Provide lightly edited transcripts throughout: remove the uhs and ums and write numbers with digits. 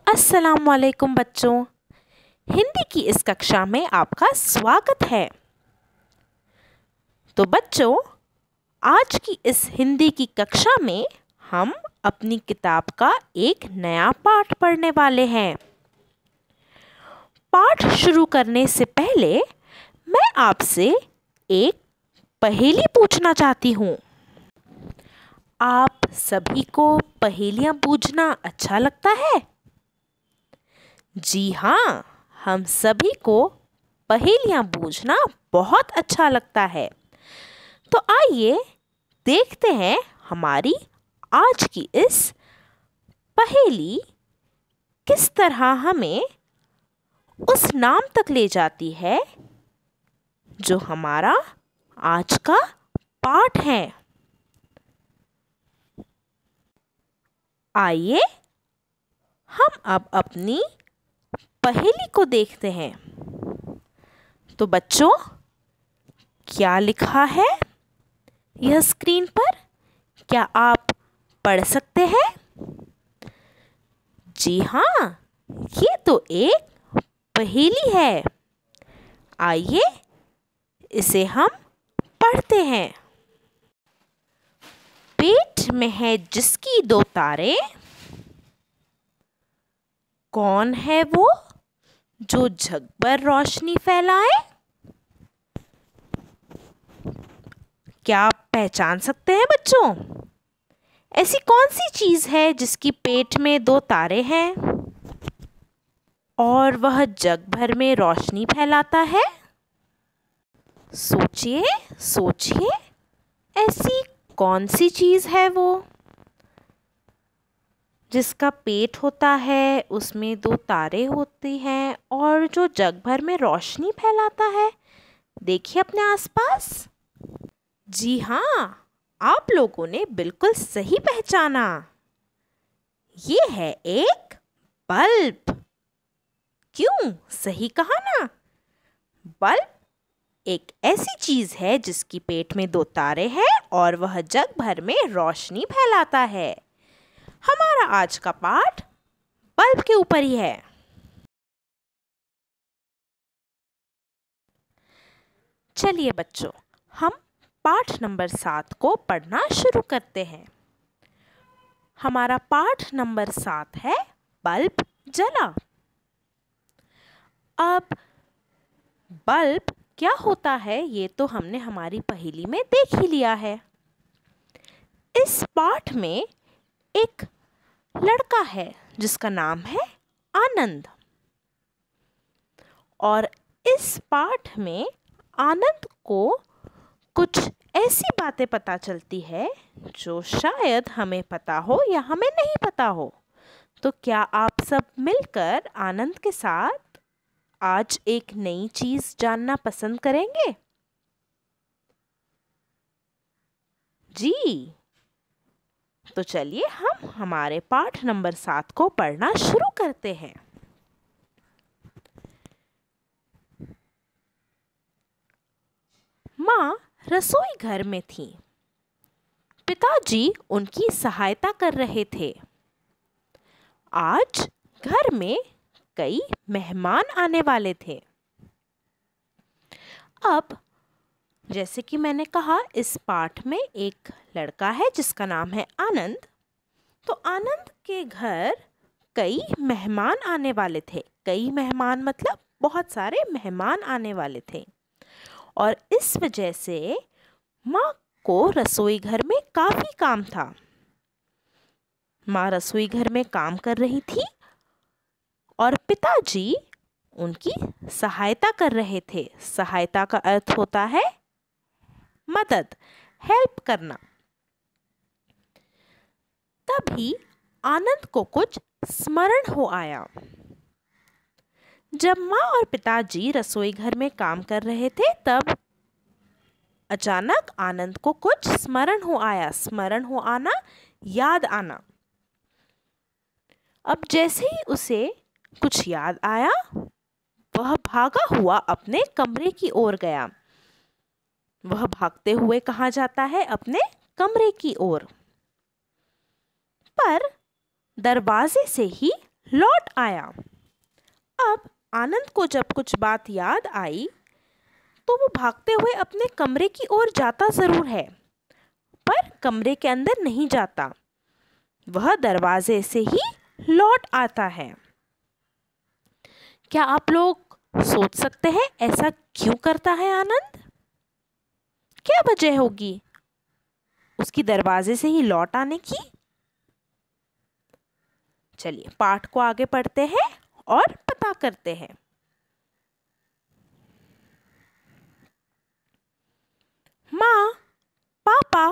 अस्सलाम वालेकुम बच्चों। हिंदी की इस कक्षा में आपका स्वागत है। तो बच्चों, आज की इस हिंदी की कक्षा में हम अपनी किताब का एक नया पाठ पढ़ने वाले हैं। पाठ शुरू करने से पहले मैं आपसे एक पहेली पूछना चाहती हूँ। आप सभी को पहेलियाँ बूझना अच्छा लगता है? जी हाँ, हम सभी को पहेलियाँ बूझना बहुत अच्छा लगता है। तो आइए देखते हैं हमारी आज की इस पहेली किस तरह हमें उस नाम तक ले जाती है जो हमारा आज का पाठ है। आइए हम अब अपनी पहेली को देखते हैं। तो बच्चों, क्या लिखा है यह स्क्रीन पर? क्या आप पढ़ सकते हैं? जी हाँ, ये तो एक पहेली है। आइए इसे हम पढ़ते हैं। पेट में है जिसकी दो तारे, कौन है वो जो जग पर रोशनी फैलाए? क्या आप पहचान सकते हैं बच्चों? ऐसी कौन सी चीज है जिसकी पेट में दो तारे हैं और वह जग भर में रोशनी फैलाता है? सोचिए सोचिए, ऐसी कौन सी चीज है वो जिसका पेट होता है, उसमें दो तारे होती हैं और जो जग भर में रोशनी फैलाता है? देखिए अपने आसपास। जी हाँ, आप लोगों ने बिल्कुल सही पहचाना। ये है एक बल्ब। क्यों, सही कहा ना? बल्ब एक ऐसी चीज है जिसकी पेट में दो तारे हैं और वह जग भर में रोशनी फैलाता है। हमारा आज का पाठ बल्ब के ऊपर ही है। चलिए बच्चों, हम पाठ नंबर 7 को पढ़ना शुरू करते हैं। हमारा पाठ नंबर 7 है बल्ब जला। अब बल्ब क्या होता है ये तो हमने हमारी पहेली में देख ही लिया है। इस पाठ में एक लड़का है जिसका नाम है आनंद, और इस पाठ में आनंद को कुछ ऐसी बातें पता चलती है जो शायद हमें पता हो या हमें नहीं पता हो। तो क्या आप सब मिलकर आनंद के साथ आज एक नई चीज जानना पसंद करेंगे? जी, तो चलिए हम हमारे पाठ नंबर 7 को पढ़ना शुरू करते हैं। माँ रसोई घर में थी। पिताजी उनकी सहायता कर रहे थे। आज घर में कई मेहमान आने वाले थे। अब जैसे कि मैंने कहा, इस पाठ में एक लड़का है जिसका नाम है आनंद। तो आनंद के घर कई मेहमान आने वाले थे। कई मेहमान मतलब बहुत सारे मेहमान आने वाले थे, और इस वजह से माँ को रसोई घर में काफी काम था। माँ रसोई घर में काम कर रही थी और पिताजी उनकी सहायता कर रहे थे। सहायता का अर्थ होता है मदद, हेल्प करना। तभी आनंद को कुछ स्मरण हो आया। जब माँ और पिताजी रसोई घर में काम कर रहे थे, तब अचानक आनंद को कुछ स्मरण हो आया। स्मरण हो आना, याद आना। अब जैसे ही उसे कुछ याद आया, वह भागा हुआ अपने कमरे की ओर गया। वह भागते हुए कहाँ जाता है? अपने कमरे की ओर। पर दरवाजे से ही लौट आया। अब आनंद को जब कुछ बात याद आई तो वो भागते हुए अपने कमरे की ओर जाता ज़रूर है, पर कमरे के अंदर नहीं जाता। वह दरवाजे से ही लौट आता है। क्या आप लोग सोच सकते हैं ऐसा क्यों करता है आनंद? क्या वजह होगी उसकी दरवाजे से ही लौट आने की? चलिए पाठ को आगे पढ़ते हैं और पता करते हैं। माँ, पापा,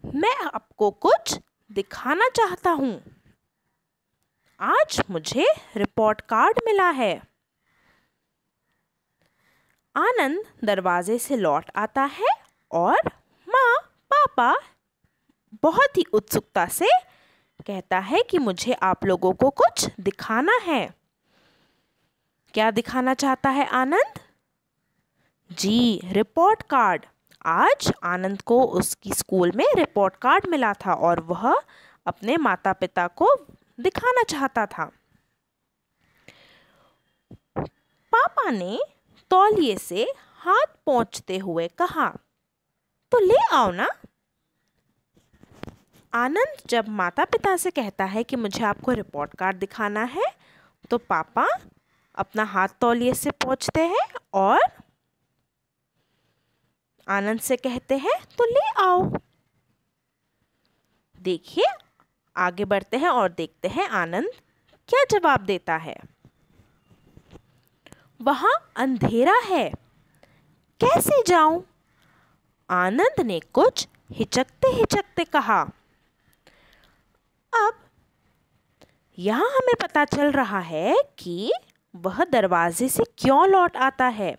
मैं आपको कुछ दिखाना चाहता हूँ। आज मुझे रिपोर्ट कार्ड मिला है। आनंद दरवाजे से लौट आता है और माँ, पापा बहुत ही उत्सुकता से कहता है कि मुझे आप लोगों को कुछ दिखाना है। क्या दिखाना चाहता है आनंद? जी, रिपोर्ट कार्ड। आज आनंद को उसकी स्कूल में रिपोर्ट कार्ड मिला था और वह अपने माता पिता को दिखाना चाहता था। पापा ने तौलिए से हाथ पोंछते हुए कहा, तो ले आओ ना। आनंद जब माता पिता से कहता है कि मुझे आपको रिपोर्ट कार्ड दिखाना है, तो पापा अपना हाथ तौलिए से पोंछते हैं और आनंद से कहते हैं, तो ले आओ। देखिए, आगे बढ़ते हैं और देखते हैं आनंद क्या जवाब देता है। वहां अंधेरा है, कैसे जाऊं? आनंद ने कुछ हिचकते हिचकते कहा। अब यहां हमें पता चल रहा है कि वह दरवाजे से क्यों लौट आता है,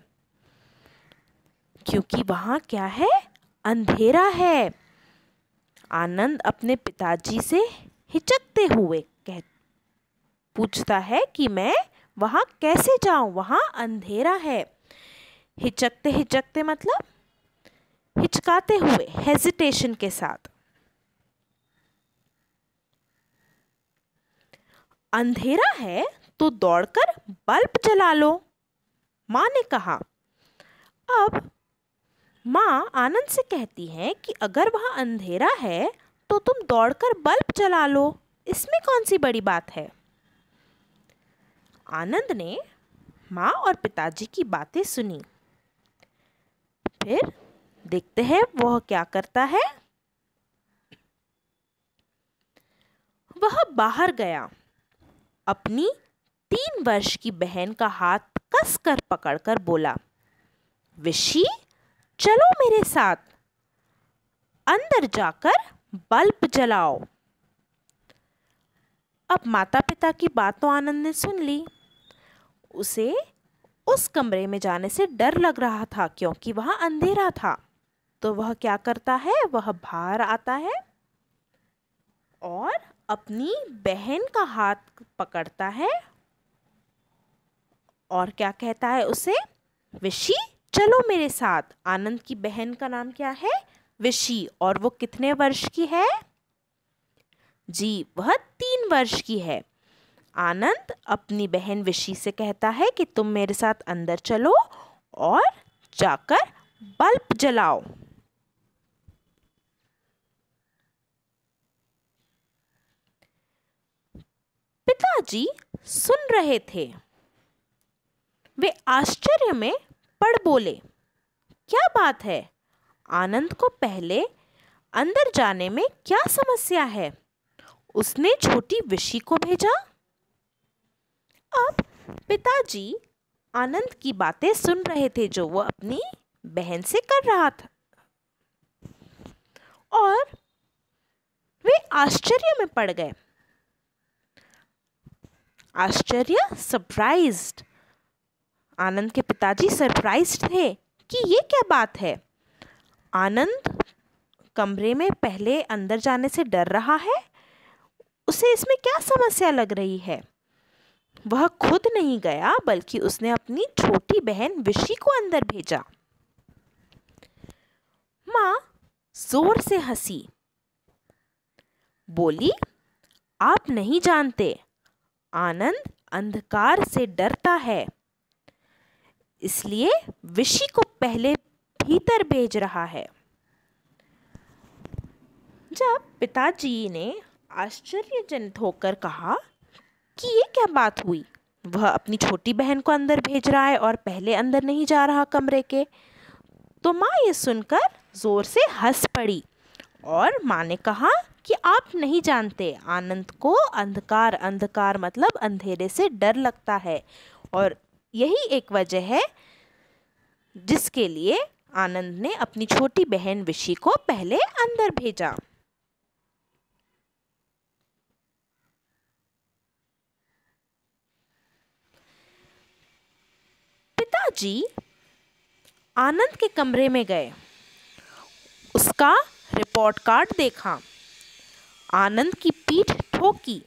क्योंकि वहां क्या है? अंधेरा है। आनंद अपने पिताजी से हिचकते हुए पूछता है कि मैं वहां कैसे जाऊं, वहां अंधेरा है। हिचकते हिचकते मतलब हिचकाते हुए, हेजिटेशन के साथ। अंधेरा है तो दौड़कर बल्ब जला लो, माँ ने कहा। अब माँ आनंद से कहती है कि अगर वहां अंधेरा है तो तुम दौड़कर बल्ब जला लो, इसमें कौन सी बड़ी बात है? आनंद ने माँ और पिताजी की बातें सुनी। फिर देखते हैं वह क्या करता है। वह बाहर गया, अपनी 3 वर्ष की बहन का हाथ कसकर पकड़कर बोला, विशी, चलो मेरे साथ, अंदर जाकर बल्ब जलाओ। अब माता पिता की बात तो आनंद ने सुन ली। उसे उस कमरे में जाने से डर लग रहा था क्योंकि वहां अंधेरा था। तो वह क्या करता है? वह बाहर आता है और अपनी बहन का हाथ पकड़ता है और क्या कहता है उसे? विशी, चलो मेरे साथ। आनंद की बहन का नाम क्या है? विशी। और वो कितने वर्ष की है? जी, वह 3 वर्ष की है। आनंद अपनी बहन विशी से कहता है कि तुम मेरे साथ अंदर चलो और जाकर बल्ब जलाओ। पिताजी सुन रहे थे। वे आश्चर्य में पड़ बोले, क्या बात है? आनंद को पहले अंदर जाने में क्या समस्या है? उसने छोटी विशी को भेजा। अब पिताजी आनंद की बातें सुन रहे थे जो वो अपनी बहन से कर रहा था और वे आश्चर्य में पड़ गए। आश्चर्य, सरप्राइज्ड। आनंद के पिताजी सरप्राइज्ड थे कि ये क्या बात है। आनंद कमरे में पहले अंदर जाने से डर रहा है, उसे इसमें क्या समस्या लग रही है। वह खुद नहीं गया बल्कि उसने अपनी छोटी बहन विशी को अंदर भेजा। माँ जोर से हंसी, बोली, आप नहीं जानते, आनंद अंधकार से डरता है, इसलिए विशी को पहले भीतर भेज रहा है। जब पिताजी ने आश्चर्यजनित होकर कहा कि ये क्या बात हुई, वह अपनी छोटी बहन को अंदर भेज रहा है और पहले अंदर नहीं जा रहा कमरे के, तो माँ ये सुनकर जोर से हंस पड़ी और माँ ने कहा कि आप नहीं जानते, आनंद को अंधकार मतलब अंधेरे से डर लगता है और यही एक वजह है जिसके लिए आनंद ने अपनी छोटी बहन विशी को पहले अंदर भेजा। पिताजी आनंद के कमरे में गए, उसका रिपोर्ट कार्ड देखा, आनंद की पीठ ठोकी,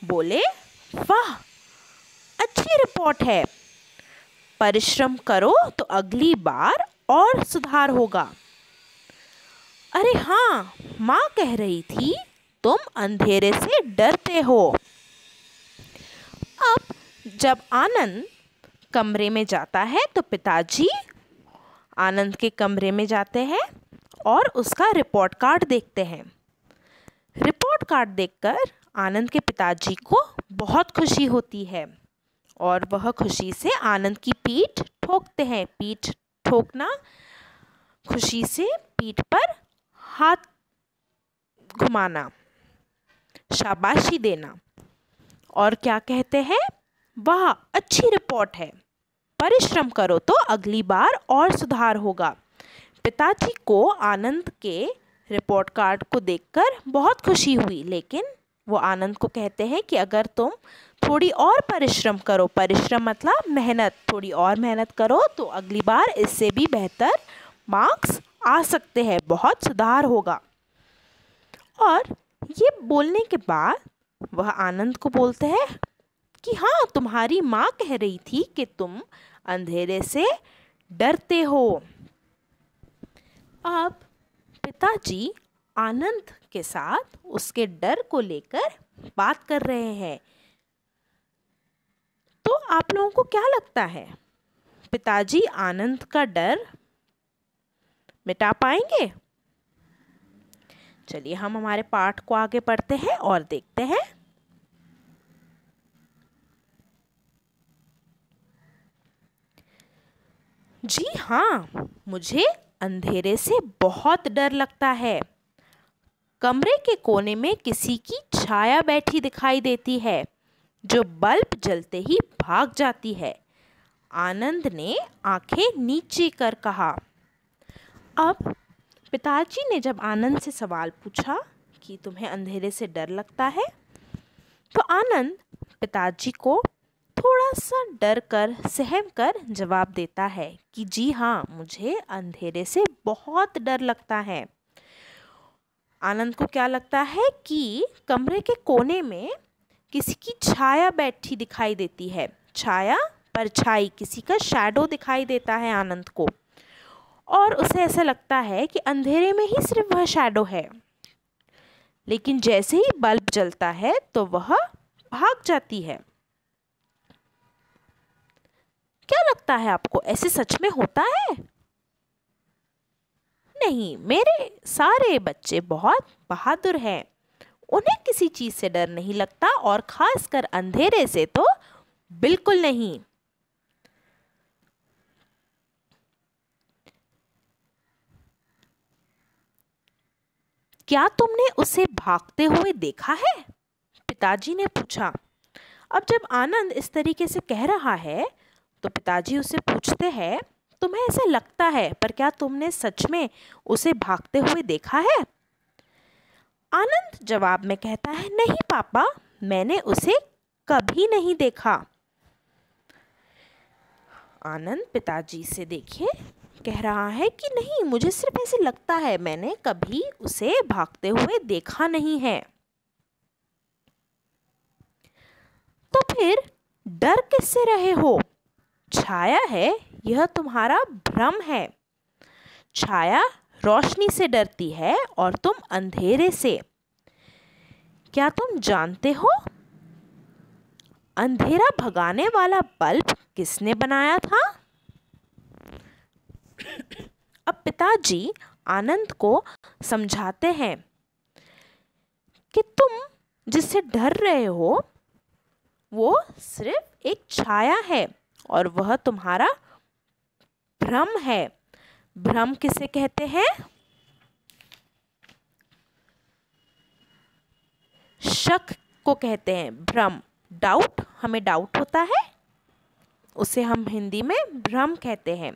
बोले, वाह, अच्छी रिपोर्ट है, परिश्रम करो तो अगली बार और सुधार होगा। अरे हाँ, माँ कह रही थी तुम अंधेरे से डरते हो। अब जब आनंद कमरे में जाता है तो पिताजी आनंद के कमरे में जाते हैं और उसका रिपोर्ट कार्ड देखते हैं। रिपोर्ट कार्ड देखकर आनंद के पिताजी को बहुत खुशी होती है और वह खुशी से आनंद की पीठ ठोकते हैं। पीठ ठोकना, खुशी से पीठ पर हाथ घुमाना, शाबाशी देना, और क्या कहते हैं, वाह, अच्छी रिपोर्ट है, परिश्रम करो तो अगली बार और सुधार होगा। पिताजी को आनंद के रिपोर्ट कार्ड को देखकर बहुत खुशी हुई, लेकिन वो आनंद को कहते हैं कि अगर तुम थोड़ी और परिश्रम करो, परिश्रम मतलब मेहनत, थोड़ी और मेहनत करो तो अगली बार इससे भी बेहतर मार्क्स आ सकते हैं, बहुत सुधार होगा। और ये बोलने के बाद वह आनंद को बोलते हैं कि हाँ, तुम्हारी माँ कह रही थी कि तुम अंधेरे से डरते हो। अब पिताजी आनंद के साथ उसके डर को लेकर बात कर रहे हैं। तो आप लोगों को क्या लगता है, पिताजी आनंद का डर मिटा पाएंगे? चलिए हम हमारे पाठ को आगे पढ़ते हैं और देखते हैं। जी हाँ, मुझे अंधेरे से बहुत डर लगता है। कमरे के कोने में किसी की छाया बैठी दिखाई देती है जो बल्ब जलते ही भाग जाती है। आनंद ने आंखें नीचे कर कहा। अब पिताजी ने जब आनंद से सवाल पूछा कि तुम्हें अंधेरे से डर लगता है, तो आनंद पिताजी को थोड़ा सा डर कर, सहम कर जवाब देता है कि जी हाँ, मुझे अंधेरे से बहुत डर लगता है। आनंद को क्या लगता है कि कमरे के कोने में किसी की छाया बैठी दिखाई देती है। छाया, परछाई, किसी का शैडो दिखाई देता है आनंद को, और उसे ऐसा लगता है कि अंधेरे में ही सिर्फ वह शैडो है। लेकिन जैसे ही बल्ब जलता है तो वह भाग जाती है। क्या लगता है आपको, ऐसे सच में होता है? नहीं, मेरे सारे बच्चे बहुत बहादुर हैं, उन्हें किसी चीज से डर नहीं लगता, और खासकर अंधेरे से तो बिल्कुल नहीं। क्या तुमने उसे भागते हुए देखा है? पिताजी ने पूछा। अब जब आनंद इस तरीके से कह रहा है तो पिताजी उससे पूछते हैं, तुम्हें ऐसा लगता है, पर क्या तुमने सच में उसे भागते हुए देखा है? आनंद जवाब में कहता है, नहीं पापा, मैंने उसे कभी नहीं देखा। आनंद पिताजी से देखिए कह रहा है कि नहीं, मुझे सिर्फ ऐसे लगता है, मैंने कभी उसे भागते हुए देखा नहीं है। तो फिर डर किससे रहे हो? छाया है, यह तुम्हारा भ्रम है। छाया रोशनी से डरती है और तुम अंधेरे से। क्या तुम जानते हो अंधेरा भगाने वाला बल्ब किसने बनाया था? अब पिताजी आनंद को समझाते हैं कि तुम जिससे डर रहे हो वो सिर्फ एक छाया है और वह तुम्हारा भ्रम है। भ्रम किसे कहते हैं? शक को कहते हैं भ्रम। डाउट, हमें डाउट होता है, उसे हम हिंदी में भ्रम कहते हैं।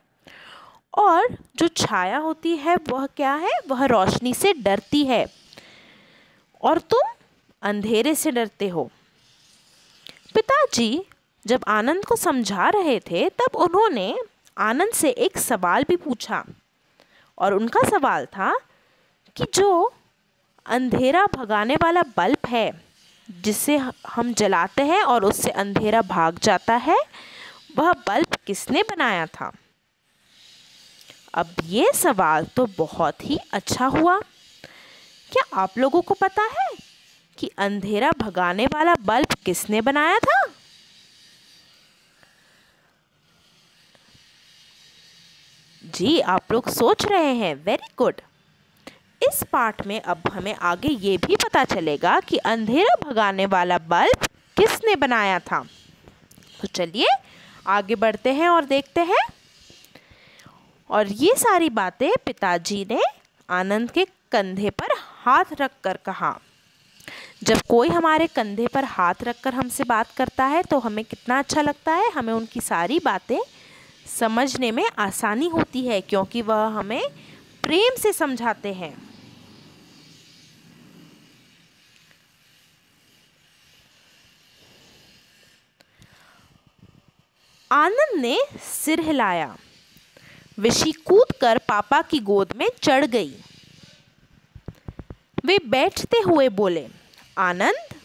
और जो छाया होती है वह क्या है? वह रोशनी से डरती है और तुम अंधेरे से डरते हो। पिताजी जब आनंद को समझा रहे थे तब उन्होंने आनंद से एक सवाल भी पूछा और उनका सवाल था कि जो अंधेरा भगाने वाला बल्ब है जिसे हम जलाते हैं और उससे अंधेरा भाग जाता है, वह बल्ब किसने बनाया था? अब ये सवाल तो बहुत ही अच्छा हुआ। क्या आप लोगों को पता है कि अंधेरा भगाने वाला बल्ब किसने बनाया था? जी, आप लोग सोच रहे हैं, वेरी गुड। इस पाठ में अब हमें आगे ये भी पता चलेगा कि अंधेरा भगाने वाला बल्ब किसने बनाया था। तो चलिए आगे बढ़ते हैं और देखते हैं। और ये सारी बातें पिताजी ने आनंद के कंधे पर हाथ रखकर कहा। जब कोई हमारे कंधे पर हाथ रखकर हमसे बात करता है तो हमें कितना अच्छा लगता है। हमें उनकी सारी बातें समझने में आसानी होती है क्योंकि वह हमें प्रेम से समझाते हैं। आनंद ने सिर हिलाया। विशी कूदकर पापा की गोद में चढ़ गई। वे बैठते हुए बोले, आनंद,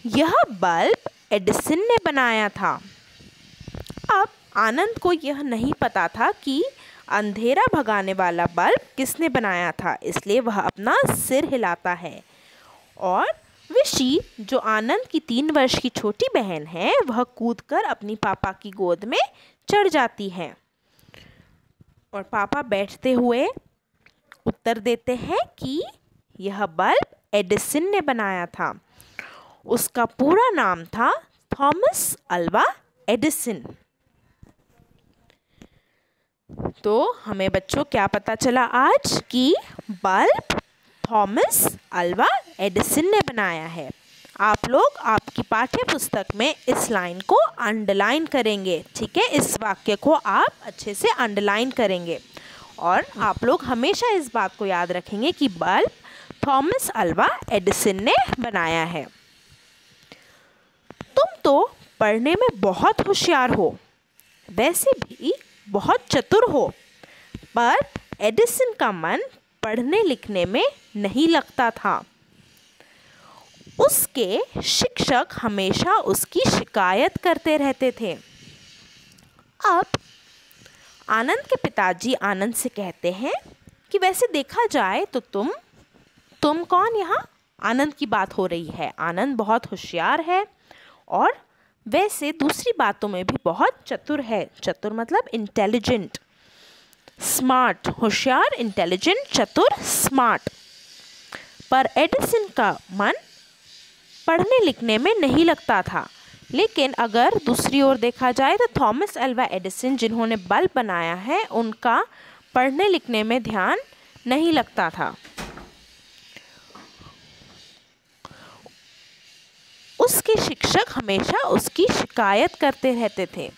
यह बल्ब एडिसन ने बनाया था। अब आनंद को यह नहीं पता था कि अंधेरा भगाने वाला बल्ब किसने बनाया था, इसलिए वह अपना सिर हिलाता है। और विशी, जो आनंद की 3 वर्ष की छोटी बहन है, वह कूदकर अपनी पापा की गोद में चढ़ जाती है। और पापा बैठते हुए उत्तर देते हैं कि यह बल्ब एडिसन ने बनाया था। उसका पूरा नाम था थॉमस अल्वा एडिसन। तो हमें बच्चों क्या पता चला आज कि बल्ब थॉमस अल्वा एडिसन ने बनाया है। आप लोग आपकी पाठ्य पुस्तक में इस लाइन को अंडरलाइन करेंगे, ठीक है? इस वाक्य को आप अच्छे से अंडरलाइन करेंगे और आप लोग हमेशा इस बात को याद रखेंगे कि बल्ब थॉमस अल्वा एडिसन ने बनाया है। तुम तो पढ़ने में बहुत होशियार हो, वैसे भी बहुत चतुर हो, पर एडिसन का मन पढ़ने लिखने में नहीं लगता था। उसके शिक्षक हमेशा उसकी शिकायत करते रहते थे। अब आनंद के पिताजी आनंद से कहते हैं कि वैसे देखा जाए तो तुम कौन? यहाँ आनंद की बात हो रही है। आनंद बहुत होशियार है और वैसे दूसरी बातों में भी बहुत चतुर है। चतुर मतलब इंटेलिजेंट, स्मार्ट। होशियार, इंटेलिजेंट, चतुर, स्मार्ट। पर एडिसन का मन पढ़ने लिखने में नहीं लगता था। लेकिन अगर दूसरी ओर देखा जाए तो थॉमस अल्वा एडिसन, जिन्होंने बल्ब बनाया है, उनका पढ़ने लिखने में ध्यान नहीं लगता था। उसके शिक्षक हमेशा उसकी शिकायत करते रहते थे।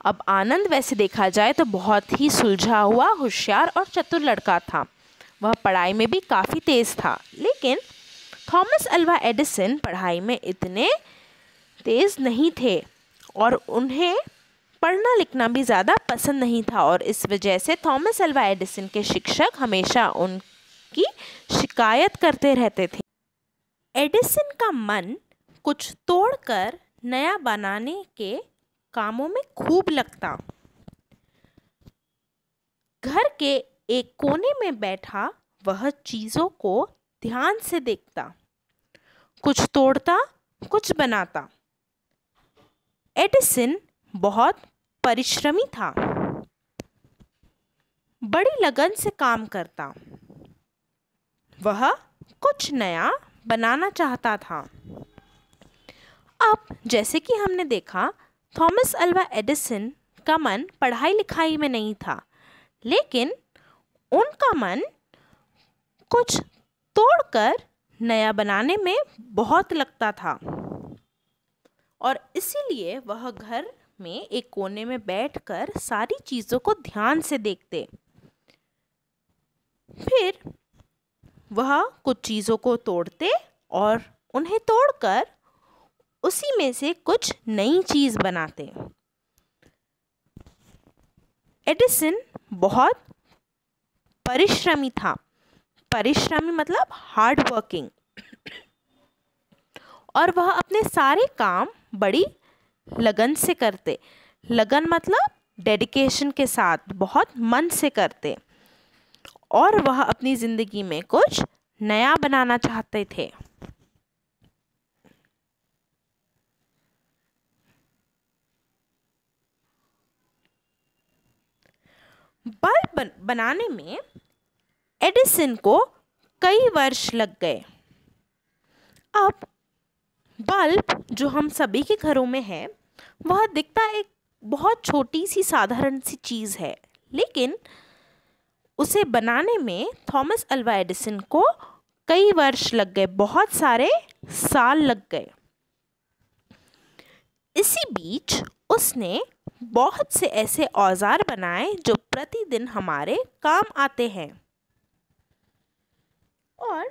अब आनंद वैसे देखा जाए तो बहुत ही सुलझा हुआ, होशियार और चतुर लड़का था। वह पढ़ाई में भी काफ़ी तेज़ था। लेकिन थॉमस अल्वा एडिसन पढ़ाई में इतने तेज़ नहीं थे और उन्हें पढ़ना लिखना भी ज़्यादा पसंद नहीं था और इस वजह से थॉमस अल्वा एडिसन के शिक्षक हमेशा उनकी शिकायत करते रहते थे। एडिसन का मन कुछ तोड़कर नया बनाने के कामों में खूब लगता। घर के एक कोने में बैठा वह चीज़ों को ध्यान से देखता, कुछ तोड़ता, कुछ बनाता। एडिसन बहुत परिश्रमी था, बड़ी लगन से काम करता। वह कुछ नया बनाना चाहता था। अब जैसे कि हमने देखा, थॉमस अल्वा एडिसन का मन पढ़ाई लिखाई में नहीं था, लेकिन उनका मन कुछ तोड़कर नया बनाने में बहुत लगता था। और इसीलिए वह घर में एक कोने में बैठकर सारी चीज़ों को ध्यान से देखते। फिर वह कुछ चीज़ों को तोड़ते और उन्हें तोड़कर उसी में से कुछ नई चीज़ बनाते। एडिसन बहुत परिश्रमी था। परिश्रमी मतलब हार्ड वर्किंग। और वह अपने सारे काम बड़ी लगन से करते। लगन मतलब डेडिकेशन के साथ, बहुत मन से करते। और वह अपनी ज़िंदगी में कुछ नया बनाना चाहते थे। बल्ब बनाने में एडिसन को कई वर्ष लग गए। अब बल्ब जो हम सभी के घरों में है, वह दिखता एक बहुत छोटी सी साधारण सी चीज़ है, लेकिन उसे बनाने में थॉमस अल्वा एडिसन को कई वर्ष लग गए, बहुत सारे साल लग गए। इसी बीच उसने बहुत से ऐसे औजार बनाए जो प्रतिदिन हमारे काम आते हैं। और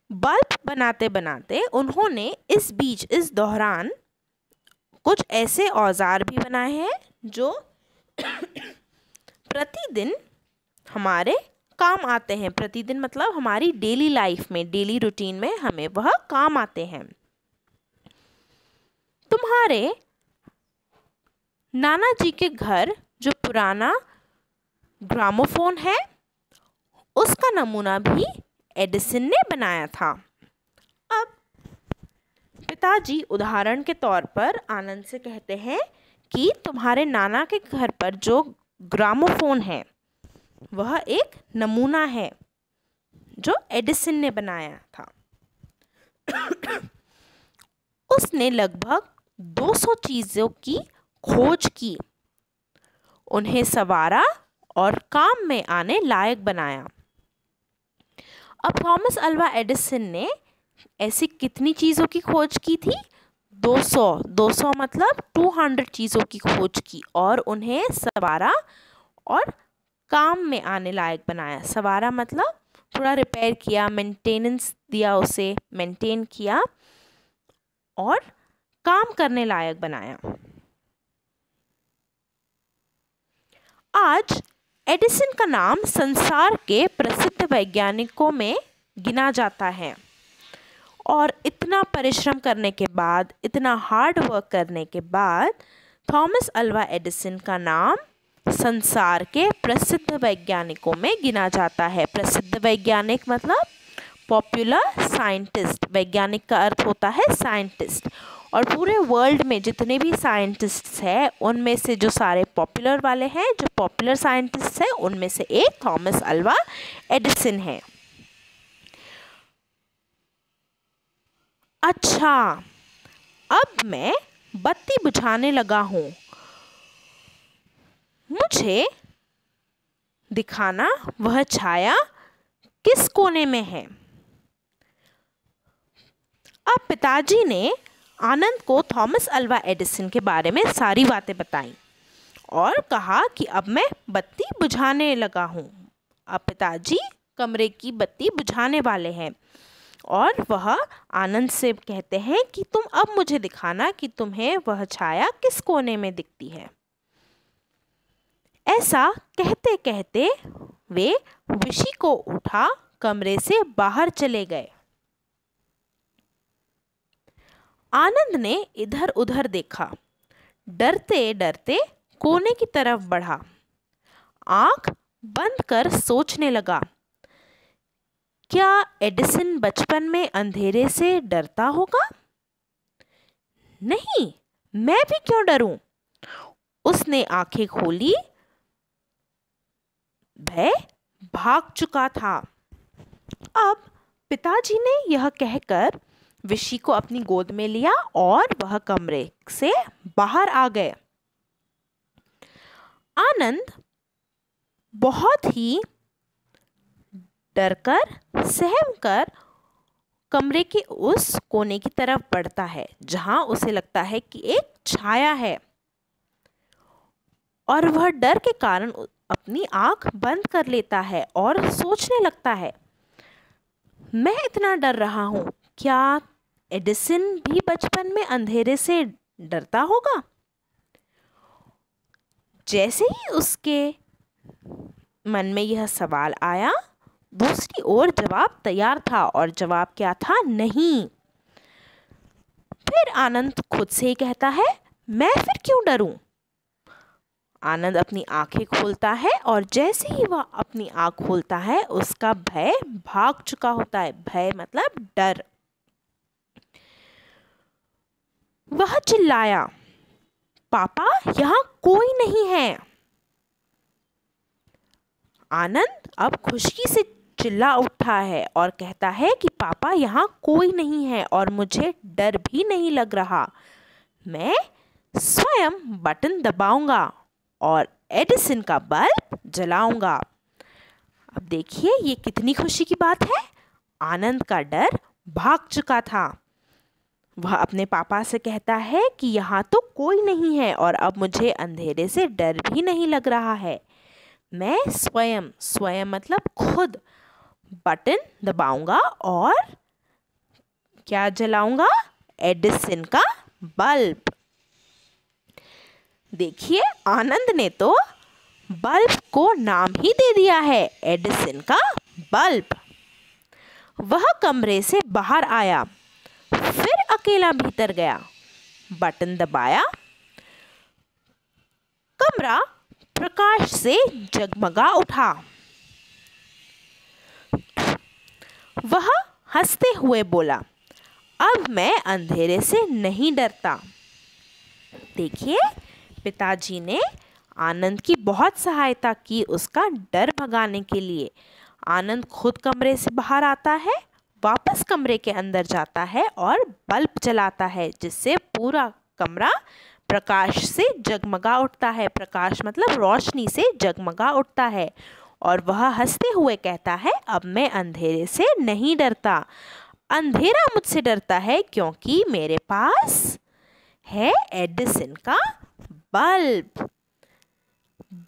बल्ब बनाते बनाते उन्होंने इस दौरान कुछ ऐसे औजार भी बनाए हैं जो प्रतिदिन हमारे काम आते हैं। प्रतिदिन मतलब हमारी डेली लाइफ में, डेली रूटीन में हमें वह काम आते हैं। तुम्हारे नाना जी के घर जो पुराना ग्रामोफोन है, उसका नमूना भी एडिसन ने बनाया था। अब पिताजी उदाहरण के तौर पर आनंद से कहते हैं कि तुम्हारे नाना के घर पर जो ग्रामोफोन है, वह एक नमूना है जो एडिसन ने बनाया था। उसने लगभग 200 चीज़ों की खोज की, उन्हें संवारा और काम में आने लायक बनाया। अब थॉमस अल्वा एडिसन ने ऐसी कितनी चीज़ों की खोज की थी? 200 मतलब 200 चीज़ों की खोज की और उन्हें संवारा और काम में आने लायक बनाया। संवारा मतलब थोड़ा रिपेयर किया, मेंटेनेंस दिया, उसे मेंटेन किया और काम करने लायक बनाया। आज एडिसन का नाम संसार के प्रसिद्ध वैज्ञानिकों में गिना जाता है। और इतना परिश्रम करने के बाद, इतना हार्ड वर्क करने के बाद, थॉमस अल्वा एडिसन का नाम संसार के प्रसिद्ध वैज्ञानिकों में गिना जाता है। प्रसिद्ध वैज्ञानिक मतलब पॉपुलर साइंटिस्ट। वैज्ञानिक का अर्थ होता है साइंटिस्ट। और पूरे वर्ल्ड में जितने भी साइंटिस्ट्स हैं, उनमें से जो सारे पॉपुलर वाले हैं, जो पॉपुलर साइंटिस्ट्स हैं, उनमें से एक थॉमस अल्वा एडिसन है। अच्छा, अब मैं बत्ती बुझाने लगा हूँ। मुझे दिखाना वह छाया किस कोने में है। अब पिताजी ने आनंद को थॉमस अल्वा एडिसन के बारे में सारी बातें बताई और कहा कि अब मैं बत्ती बुझाने लगा हूँ। अब पिताजी कमरे की बत्ती बुझाने वाले हैं और वह आनंद से कहते हैं कि तुम अब मुझे दिखाना कि तुम्हें वह छाया किस कोने में दिखती है। ऐसा कहते कहते वे विशी को उठा कमरे से बाहर चले गए। आनंद ने इधर उधर देखा, डरते डरते कोने की तरफ बढ़ा, आंख बंद कर सोचने लगा क्या एडिसन बचपन में अंधेरे से डरता होगा? नहीं, मैं भी क्यों डरूं? उसने आंखें खोली। भय भाग चुका था। अब पिताजी ने यह कहकर विशी को अपनी गोद में लिया और वह कमरे से बाहर आ गए। आनंद बहुत ही डरकर सहमकर कमरे के उस कोने की तरफ बढ़ता है जहां उसे लगता है कि एक छाया है, और वह डर के कारण अपनी आंख बंद कर लेता है और सोचने लगता है, मैं इतना डर रहा हूं, क्या एडिसन भी बचपन में अंधेरे से डरता होगा? जैसे ही उसके मन में यह सवाल आया, दूसरी ओर जवाब तैयार था, और जवाब क्या था? नहीं। फिर आनंद खुद से ही कहता है, मैं फिर क्यों डरूं? आनंद अपनी आंखें खोलता है, और जैसे ही वह अपनी आंख खोलता है उसका भय भाग चुका होता है। भय मतलब डर। वह चिल्लाया, पापा, यहाँ कोई नहीं है। आनंद अब खुशी से चिल्ला उठा है और कहता है कि पापा, यहाँ कोई नहीं है और मुझे डर भी नहीं लग रहा। मैं स्वयं बटन दबाऊंगा और एडिसन का बल्ब जलाऊंगा। अब देखिए ये कितनी खुशी की बात है। आनंद का डर भाग चुका था। वह अपने पापा से कहता है कि यहाँ तो कोई नहीं है और अब मुझे अंधेरे से डर भी नहीं लग रहा है। मैं स्वयं मतलब खुद बटन दबाऊंगा और क्या जलाऊंगा? एडिसन का बल्ब। देखिए आनंद ने तो बल्ब को नाम ही दे दिया है, एडिसन का बल्ब। वह कमरे से बाहर आया, फिर अकेला भीतर गया, बटन दबाया। कमरा प्रकाश से जगमगा उठा। वह हंसते हुए बोला, अब मैं अंधेरे से नहीं डरता। देखिए पिताजी ने आनंद की बहुत सहायता की उसका डर भगाने के लिए। आनंद खुद कमरे से बाहर आता है, वापस कमरे के अंदर जाता है और बल्ब जलाता है, जिससे पूरा कमरा प्रकाश से जगमगा उठता है। प्रकाश मतलब रोशनी से जगमगा उठता है और वह हंसते हुए कहता है, अब मैं अंधेरे से नहीं डरता। अंधेरा मुझसे डरता है क्योंकि मेरे पास है एडिसन का बल्ब।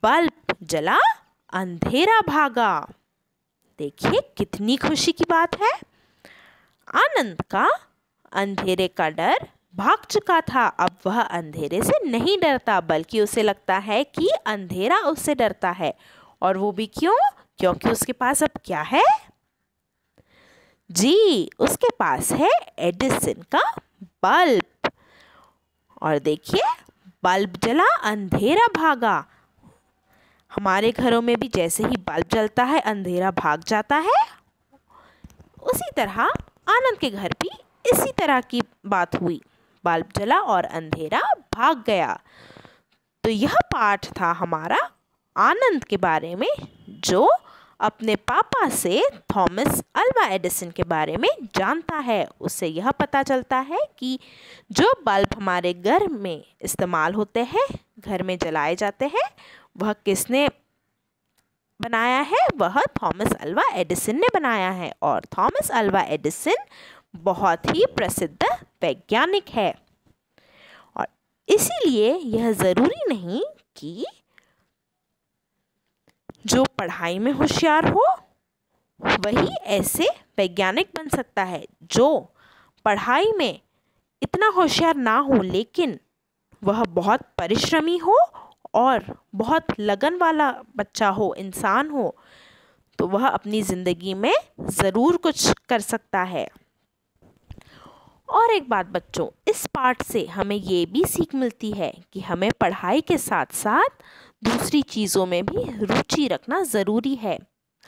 बल्ब जला, अंधेरा भागा। देखिए कितनी खुशी की बात है। आनंद का अंधेरे का डर भाग चुका था। अब वह अंधेरे से नहीं डरता, बल्कि उसे लगता है कि अंधेरा उससे डरता है। और वो भी क्यों? क्योंकि उसके पास अब क्या है? जी, उसके पास है एडिसन का बल्ब। और देखिए बल्ब जला, अंधेरा भागा। हमारे घरों में भी जैसे ही बल्ब जलता है अंधेरा भाग जाता है। उसी तरह आनंद के घर भी इसी तरह की बात हुई। बल्ब जला और अंधेरा भाग गया। तो यह पाठ था हमारा आनंद के बारे में, जो अपने पापा से थॉमस अल्वा एडिसन के बारे में जानता है। उससे यह पता चलता है कि जो बल्ब हमारे घर में इस्तेमाल होते हैं, घर में जलाए जाते हैं, वह किसने बनाया है? वह थॉमस अल्वा एडिसन ने बनाया है। और थॉमस अल्वा एडिसन बहुत ही प्रसिद्ध वैज्ञानिक है। और इसीलिए यह ज़रूरी नहीं कि जो पढ़ाई में होशियार हो वही ऐसे वैज्ञानिक बन सकता है। जो पढ़ाई में इतना होशियार ना हो लेकिन वह बहुत परिश्रमी हो और बहुत लगन वाला बच्चा हो, इंसान हो, तो वह अपनी ज़िंदगी में ज़रूर कुछ कर सकता है। और एक बात बच्चों, इस पाठ से हमें ये भी सीख मिलती है कि हमें पढ़ाई के साथ साथ दूसरी चीज़ों में भी रुचि रखना ज़रूरी है।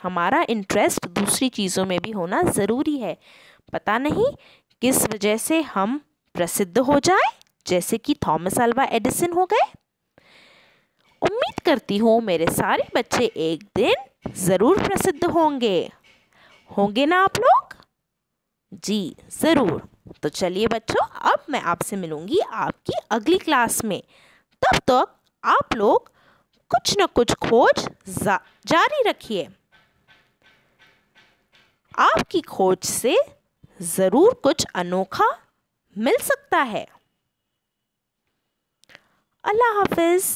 हमारा इंटरेस्ट दूसरी चीज़ों में भी होना ज़रूरी है। पता नहीं किस वजह से हम प्रसिद्ध हो जाए, जैसे कि थॉमस अल्वा एडिसन हो गए। उम्मीद करती हूँ मेरे सारे बच्चे एक दिन ज़रूर प्रसिद्ध होंगे ना आप लोग? जी ज़रूर। तो चलिए बच्चों, अब मैं आपसे मिलूँगी आपकी अगली क्लास में। तब तक आप लोग कुछ न कुछ खोज जारी रखिए। आपकी खोज से ज़रूर कुछ अनोखा मिल सकता है। अल्लाह हाफ़िज़।